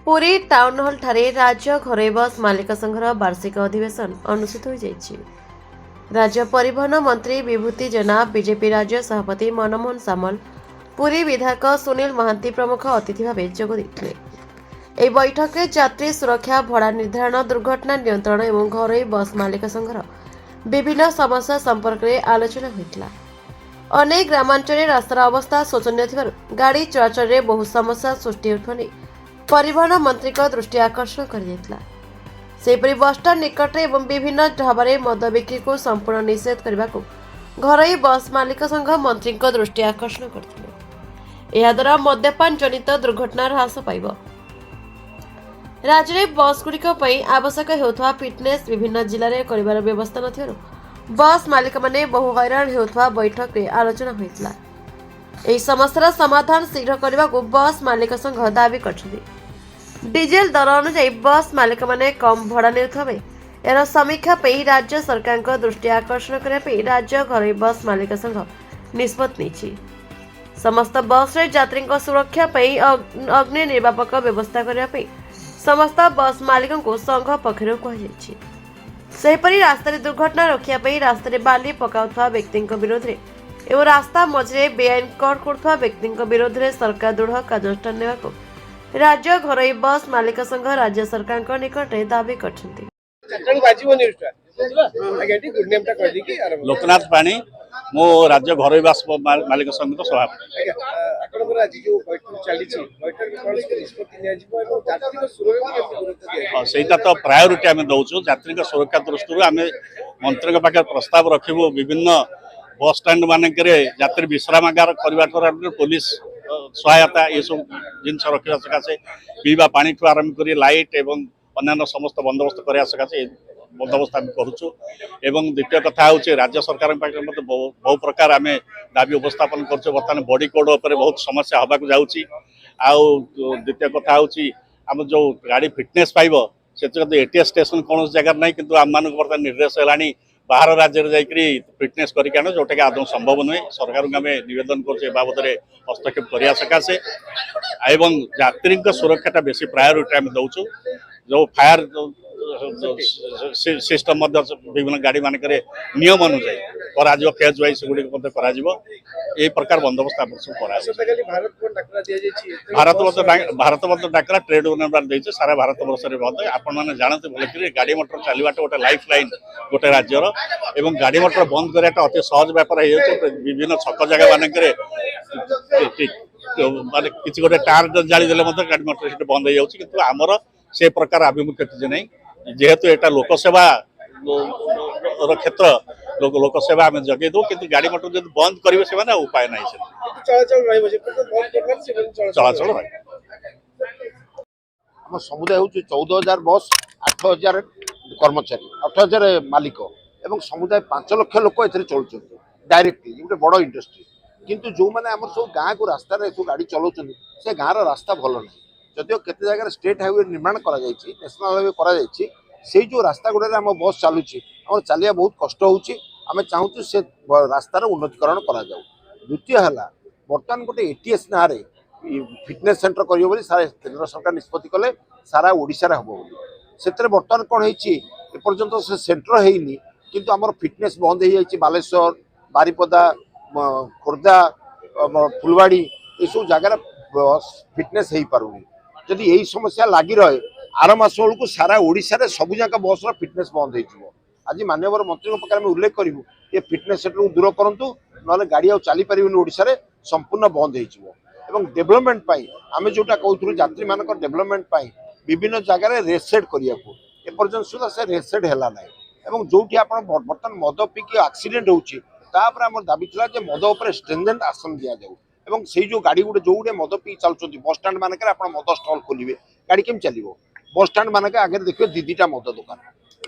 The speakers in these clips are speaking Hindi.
पुरी टाउन हॉल ठारे राज्य घरोई बस मालिक संघर वार्षिक अधिवेशन अनुष्ठित हो जाइछि। राज्य परिवहन मंत्री विभूति जेना, बीजेपी राज्य सभापति मनमोहन सामल, पुरी विधायक सुनील महांती प्रमुख अतिथि भाव जोग देथिले। ଏହି ବୈଠକରେ ଯାତ୍ରୀ ସୁରକ୍ଷା, ଭଡ଼ା ନିର୍ଦ୍ଧାରଣ, ଦୁର୍ଘଟଣା ନିୟନ୍ତ୍ରଣ ଏବଂ ଘରୋଇ ବସ୍ ମାଲିକ ସଂଘର ବିଭିନ୍ନ ସମସ୍ୟା ସମ୍ପର୍କରେ ଆଲୋଚନା ହୋଇଥିଲା। ଅନେକ ଗ୍ରାମାଞ୍ଚଳରେ ରାସ୍ତାର ଅବସ୍ଥା ଶୋଚନୀୟ ଥିବାରୁ ଗାଡ଼ି ଚଳାଚଳରେ ବହୁ ସମସ୍ୟା ସୃଷ୍ଟି ହେଉଥିବା ନେଇ ପରିବହନ ମନ୍ତ୍ରୀଙ୍କ ଦୃଷ୍ଟି ଆକର୍ଷଣ କରାଯାଇଥିଲା। ସେହିପରି ବସ୍ଷ୍ଟାଣ୍ଡ ନିକଟରେ ଏବଂ ବିଭିନ୍ନ ଢାବାରେ ମଦ ବିକ୍ରିକୁ ସମ୍ପୂର୍ଣ୍ଣ ନିଷେଧ କରିବାକୁ ଘରୋଇ ବସ୍ ମାଲିକ ସଂଘ ମନ୍ତ୍ରୀଙ୍କ ଦୃଷ୍ଟି ଆକର୍ଷଣ କରିଥିଲେ। ଏହାଦ୍ୱାରା ମଦ୍ୟପାନ ଜନିତ ଦୁର୍ଘଟଣା ହ୍ରାସ ପାଇବ। राज्य में बस गुड़िक आवश्यक होता फिटनेस विभिन्न जिले में कर व्यवस्था न बस मालिक माने बहु हैरान होता बैठक में आलोचना होता। यह समस्या समाधान शीघ्र करने को बस मालिक संघ दावी कर डीजेल दर अनुसार बस मालिक माने कम भड़ा ने यार समीक्षा पर राज्य सरकार दृष्टि आकर्षण करने राज्य घरोई बस मालिक संघ निष्पत्ति नहीं। समस्त बस यात्री सुरक्षा अग्नि निर्वापक व्यवस्था करने समस्त बस मालिकों को संघ पक्षर कहपरी रास्तार दुर्घटना रोकने रास्तार बाली पकाउथवा व्यक्ति विरोध में एवं रास्ता मझे बेआईन कर करुवा व्यक्ति विरोध में सरकार दृढ़ कार्यानुष्ठान नेबाकू राज्य घरोई बस मालिक संघ राज्य सरकार निकट में दावी कर। लोकनाथ पाणी मो राज्य घरोई बस मालिक संघ सभापति। सेटा तो प्रायोरिटी आम दौचु यात्री सुरक्षा दृष्टि आम मंत्री पाखे प्रस्ताव रखू विभिन्न बस स्टाण्ड मानक यात्री विश्रामागार करने पुलिस सहायता ये सब जिन रखा सकाशे पीवा पानी ठू आरंभ कर लाइट एवं अन्य समस्त बंदोबस्त करने सकाशे बंदोबस्त आम करुचु। एवं द्वितीय कथा हूँ राज्य सरकार बहु प्रकार आम दाबी उपस्थापन कर बर्तमान बॉडी कोड उपर बहुत समस्या हवा जाऊँगी। द्वितीय कथा हूँ आम जो गाड़ी फिटनेस पाइब से एटीएस स्टेशन कौन जगह ना कि आम मान बर्तमान निर्देश है बाहर राज्य में जाकरी फिटनेस करके आने जोटा कि आदौ संभव नुहे। सरकार को आम नवेदन कर बाबद हस्तक्षेप करने सकाशे एवं यात्री सुरक्षा बेसी प्रायोरिटी आम दौचु। जो फायर सिस्टम विभिन्न गाड़ी मानक नियम अनुसार फेज वाइज गुड़िक यही प्रकार बंदोबस्त भारत बंद डाकरा ट्रेड यूनियन सारा भारत वर्ष में आपण मैंने जानते भले गाड़ी मोटर चलवाटा गोटे लाइफ लाइन गोटे राज्यर एवं गाड़ी मोटर बंद कराटा अति सहज व्यापार हो विभिन्न छक जगह मानक माने किसी गोटे टार जालीदेले गाड़ी मोटर बंद हो जाऊँगी आमर से प्रकार आभिमुख्य किसी नहीं जेहेतु एटा लोकसेवा क्षेत्र लोकसेवा आम जगे दो कि गाड़ी मोटर जो बंद करेंगे से उपाय ना चलाचल आम समुदाय हूँ 14,000 बस 8,000 कर्मचारी 8,000 मालिक एवं समुदाय 5 लाख लोक ए चलुं डायरेक्टली गोटे बड़ इंडस्ट्री किंतु जो मैंने आम सब गाँव को रास्तार गाड़ी चलाऊँ से गाँव रास्ता भल ना जदिव केते जगह स्टेट हाईवे निर्माण करा नेशनल हाईवे करा से जो रास्ता गुड़े आम बस चलुची आम चलिया बहुत कष्ट होमें चाहूँ से रास्तार उन्नतीकरण करा द्वितीय है बर्तमान गोटे एटीएस ना फिटनेस सेंटर कर सारा केंद्र सरकार निष्पत्ति कले सारा ओडिशा रे हबो से बर्तमान कौन होपर्यंत से सेंटर होनी किंतु आमर फिटनेस बंद हो जाए बालेश्वर बारिपदा खोर्धा फुलवाड़ी ये सब जगार फिटनेस हो पारुनी जदि यही समस्या लगी रहे आर मास बेलू सारा ओडिशा रे सब जाक बस फिटनेस बंद हो आज माननीय मंत्री पाखे उल्लेख करूँ ये फिटनेस सेंटर को दूर करूँ ना गाड़ी आ चली पारे ओडिशा रे संपूर्ण बंद हो डेवलपमेंट आम जोटा कहूँ यात्री मान डेवलपमेंट विभिन्न जगह रेसेड करने सुधा से रेसेड है ना जो बर्तमान मद पीक एक्सीडेंट होम दाबी था मद उपर स्ट्रेंजेंट आसन दि जाऊ से जो गाड़ी गुटे जो गुटे मद पी चलुँच बस स्टाण्ड मानक मद स्टल खोलेंगे गाड़ी केम चलो बस स्टाण्ड मानक आगे देखिए दीटा मद दुकान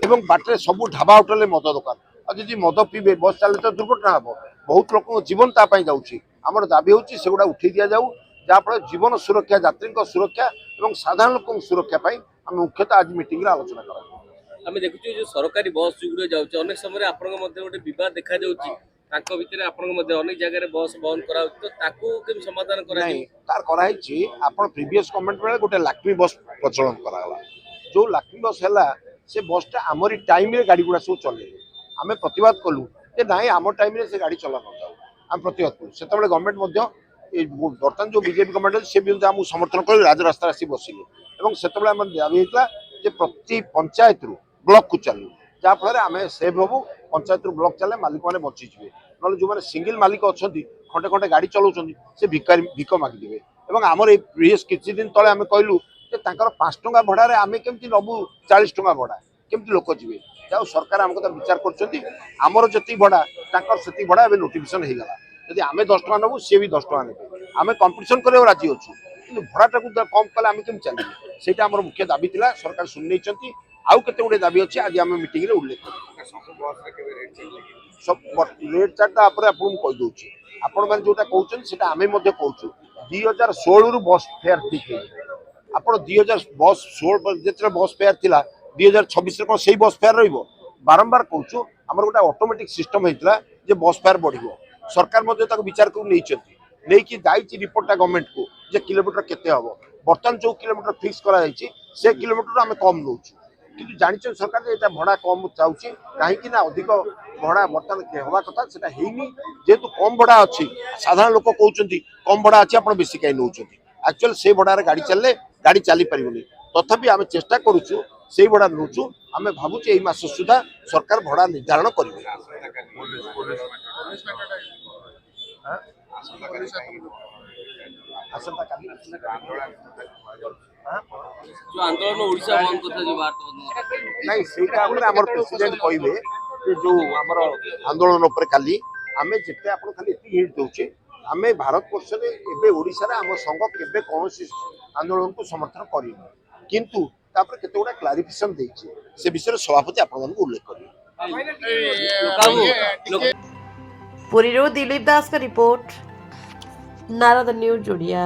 और बाटर सब ढाबा होटेल मद दुकान और जब मद पीबे बस चले तो दुर्घटना हम बहुत लोक जीवन तापाई जाऊँगी आमर दाबी हूँ से गुड़ा उठे दि जाऊ जहाँफल जीवन सुरक्षा यात्री सुरक्षा और साधारण लोक सुरक्षा आम मुख्यतः आज मीटिंग आलोचना करा आम देखुचु जो सरकारी बस जो जाऊँ अनेक समय गोटे बद देखा ତାଙ୍କ ଭିତରେ ଆପଣଙ୍କ ମଧ୍ୟ ଅନେକ ଜାଗାରେ ବସ୍ ବନ୍ଦ କରାହଉଛି ତ ତାକୁ କେମିତି ସମାଧାନ ନାଇଁ କରାଯିବ? ତାର କରାହେଇଛି ଆପଣ ପ୍ରିଭିୟସ୍ ଗଭର୍ଣ୍ଣମେଣ୍ଟ ବେଳେ ଗୋଟେ ଲାକ୍ଷ୍ମୀ ବସ୍ ପ୍ରଚଳନ କରାଗଲା ଯୋଉ ଲାକ୍ଷ୍ମୀ ବସ୍ ହେଲା ସେ ବସ୍ଟା ଆମରି ଟାଇମରେ ଗାଡ଼ି ଗୁଡ଼ା ସବୁ ଚଲେଇଲେ ଆମେ ପ୍ରତିବାଦ କଲୁ ଯେ ନାଇଁ ଆମ ଟାଇମରେ ସେ ଗାଡ଼ି ଚଲା ନଯାଉ ଆମେ ପ୍ରତିବାଦ କଲୁ ସେତେବେଳେ ଗଭର୍ଣ୍ଣମେଣ୍ଟ ମଧ୍ୟ ବର୍ତ୍ତମାନ ଯୋଉ ବିଜେପି ଗଭର୍ଣ୍ଣମେଣ୍ଟ ଅଛି ସେ ବି ଆମକୁ ସମର୍ଥନ କରି ରାଜରାସ୍ତାରେ ଆସି ବସିଲେ ଏବଂ ସେତେବେଳେ ଆମର ଦାବି ହେଇଥିଲା ଯେ ପ୍ରତି ପଞ୍ଚାୟତରୁ ବ୍ଲକକୁ ଚାଲୁ ଯାହାଫଳରେ ଆମେ ସେଭ୍ ହବୁ ପଞ୍ଚାୟତରୁ ବ୍ଲକ ଚାଲେ ମାଲିକମାନେ ବଞ୍ଚିଯିବେ ନହେଲେ ଯୋଉମାନେ ସିଙ୍ଗିଲ ମାଲିକ ଅଛନ୍ତି ଖଣ୍ଡେ ଖଣ୍ଡେ ଗାଡ଼ି ଚଲାଉଛନ୍ତି ସେ ଭିକ ମାଗିଦେବେ ଏବଂ ଆମର ଏଇ ପ୍ରିଭିୟସ୍ କିଛି ଦିନ ତଳେ ଆମେ କହିଲୁ ଯେ ତାଙ୍କର 5 ଟଙ୍କା ଭଡ଼ାରେ ଆମେ କେମିତି ନବୁ 40 ଟଙ୍କା ଭଡ଼ା କେମିତି ଲୋକ ଯିବେ ଯାହା ସରକାର ଆମ କଥା ବିଚାର କରୁଛନ୍ତି ଆମର ଯେତିକି ଭଡ଼ା ତାଙ୍କର ସେତିକି ଭଡ଼ା ଏବେ ନୋଟିଫିକେସନ ହେଇଗଲା ଯଦି ଆମେ 10 ଟଙ୍କା ନେବୁ ସିଏ ବି 10 ଟଙ୍କା ନେବେ ଆମେ କମ୍ପିଟିସନ କରିବାକୁ ରାଜି ଅଛୁ କିନ୍ତୁ ଭଡ଼ାଟାକୁ କମ୍ କଲେ ଆମେ କେମିତି ଚାଲିବୁ ସେଇଟା ଆମର ମୁଖ୍ୟ ଦାବି ଥିଲା ସରକାର ଶୁଣି ନେଇଛନ୍ତି ଆଉ କେତେ ଗୁଡ଼ିଏ ଦାବି ଅଛି ଆଜି ଆମେ ମିଟିଂରେ ଉଲ୍ଲେଖ କରିବୁ ସବୁ ରେଟ୍ ଚାର୍ଟଟା ଉପରେ ଆପଣଙ୍କୁ କହିଦେଉଛି ଆପଣମାନେ ଯୋଉଟା କହୁଛନ୍ତି ସେଟା ଆମେ ମଧ୍ୟ କହୁଛୁ 2016ରୁ ବସ୍ ଫେୟାର ଠିକ୍ ହେଇଛି ଆପଣ 2016 ଯେତେବେଳେ ବସ୍ ଫେୟାର ଥିଲା 2026ରେ କ'ଣ ସେଇ ବସ୍ ଫେୟାର ରହିବ ବାରମ୍ବାର କହୁଛୁ ଆମର ଗୋଟେ ଅଟୋମେଟିକ୍ ସିଷ୍ଟମ ହେଇଥିଲା ଯେ ବସ୍ ଫେୟାର ବଢ଼ିବ ସରକାର ମଧ୍ୟ ତାକୁ ବିଚାରକୁ ନେଇଛନ୍ତି ନେଇକି ଯାଇଛି ରିପୋର୍ଟଟା ଗଭର୍ଣ୍ଣମେଣ୍ଟକୁ ଯେ କିଲୋମିଟର କେତେ ହବ ବର୍ତ୍ତମାନ ଯୋଉ କିଲୋମିଟର ଫିକ୍ସ କରାଯାଇଛି ସେ କିଲୋମିଟର ଆମେ କମ୍ ନେଉଛୁ କିନ୍ତୁ ଜାଣିଛନ୍ତି ସରକାର ଯେ ଏଇଟା ଭଡ଼ା କମ୍ ଚାହୁଛି କାହିଁକି ନା ଅଧିକ ଭଡ଼ା ବର୍ତ୍ତମାନ ହେବା କଥା ସେଟା ହେଇନି ଯେହେତୁ କମ୍ ଭଡ଼ା ଅଛି ସାଧାରଣ ଲୋକ କହୁଛନ୍ତି କମ୍ ଭଡ଼ା ଅଛି ଆପଣ ବେଶୀ କାହିଁ ନେଉଛନ୍ତି ଆକ୍ଚୁଆଲି ସେଇ ଭଡ଼ାରେ ଗାଡ଼ି ଚାଲିଲେ ଗାଡ଼ି ଚାଲିପାରିବନି ତଥାପି ଆମେ ଚେଷ୍ଟା କରୁଛୁ ସେଇ ଭଡ଼ା ନେଉଛୁ ଆମେ ଭାବୁଛୁ ଏଇ ମାସ ସୁଦ୍ଧା ସରକାର ଭଡ଼ା ନିର୍ଦ୍ଧାରଣ କରିବେ ଆସନ୍ତାକାଲି ଯୋଉ ଆନ୍ଦୋଳନ ଓଡ଼ିଶା ବନ୍ଦ କଥା ଯୋଉ ବାର୍ତ୍ତା ନାଇଁ ସେଇଟା ଉପରେ ଆମର ପ୍ରେସିଡେଣ୍ଟ କହିବେ ଯେ ଯୋଉ ଆମର ଆନ୍ଦୋଳନ ଉପରେ କାଲି ଆମେ ଯେତେ ଆପଣ ଖାଲି ଏତିକି ହିଣ୍ଟ ଦଉଛେ ଆମେ ଭାରତବର୍ଷରେ ଏବେ ଓଡ଼ିଶାରେ ଆମ ସଂଘ କେବେ କୌଣସି ଆନ୍ଦୋଳନକୁ ସମର୍ଥନ କରିନି କିନ୍ତୁ ତାପରେ କେତେ ଗୁଡ଼ା କ୍ଲାରିଫିକେସନ ଦେଇଛି ସେ ବିଷୟରେ ସଭାପତି ଆପଣମାନଙ୍କୁ ଉଲ୍ଲେଖ କରିବେ ପୁରୀରୁ ଦିଲ୍ଲୀପ ଦାସଙ୍କ ରିପୋର୍ଟ ନାରଦ ନ୍ୟୁଜ ଓଡ଼ିଆ।